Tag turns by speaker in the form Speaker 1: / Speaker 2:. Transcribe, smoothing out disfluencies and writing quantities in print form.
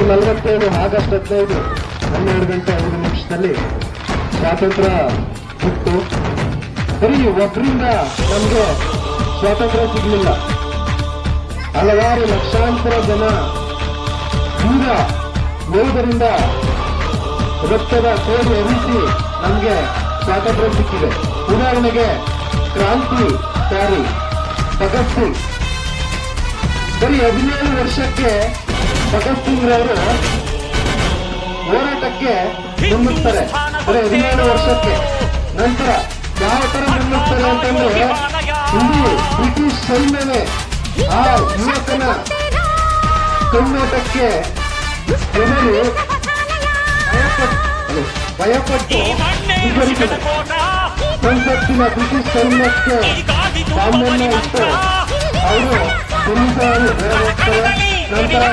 Speaker 1: 1947 August 15 12:05 ಸ್ವಾತಂತ್ರ್ಯ ಸಿಕ್ತು. ಬರೀ ಒಬ್ಬರಿಂದ ನಮಗೆ ಸ್ವಾತಂತ್ರ್ಯ ಸಿಗಲಿಲ್ಲ. ಹಲವಾರು ಲಕ್ಷಾಂತರ ಜನ ವೀರ ಯೋಧರಿಂದ ರಕ್ತದ ಕೋಡಿ ಹರಿಸಿ ನಮಗೆ ಸ್ವಾತಂತ್ರ್ಯ ಸಿಕ್ಕಿದೆ. ಉದಾಹರಣೆಗೆ ಕ್ರಾಂತಿಕಾರಿ ಭಗತ್ ಸಿಂಗ್ ಬರೀ 17 ವರ್ಷಕ್ಕೆ ಭಗತ್ ಸಿಂಗ್ ರವರು ಹೋರಾಟಕ್ಕೆ ಮುನ್ನುಗ್ತಾರೆ. ಬರೀ 17 ವರ್ಷಕ್ಕೆ. ನಂತರ ಯಾವ ತರ ಮುನ್ನುಗ್ತಾರೆ ಅಂತಂದ್ರೆ ಇಡೀ ಬ್ರಿಟಿಷ್ ಸೈನ್ಯವೇ ಆ ಯುವಕನ ಕಣ್ಣೋಟಕ್ಕೆ ಜನರು ಭಯಪಟ್ಟು ಸಂಸತ್ತಿನ ಬ್ರಿಟಿಷ್ ಸೈನ್ಯಕ್ಕೆ ಸಾಮಾನ್ಯ ಇತ್ತು. ಅವರು ನಂತರ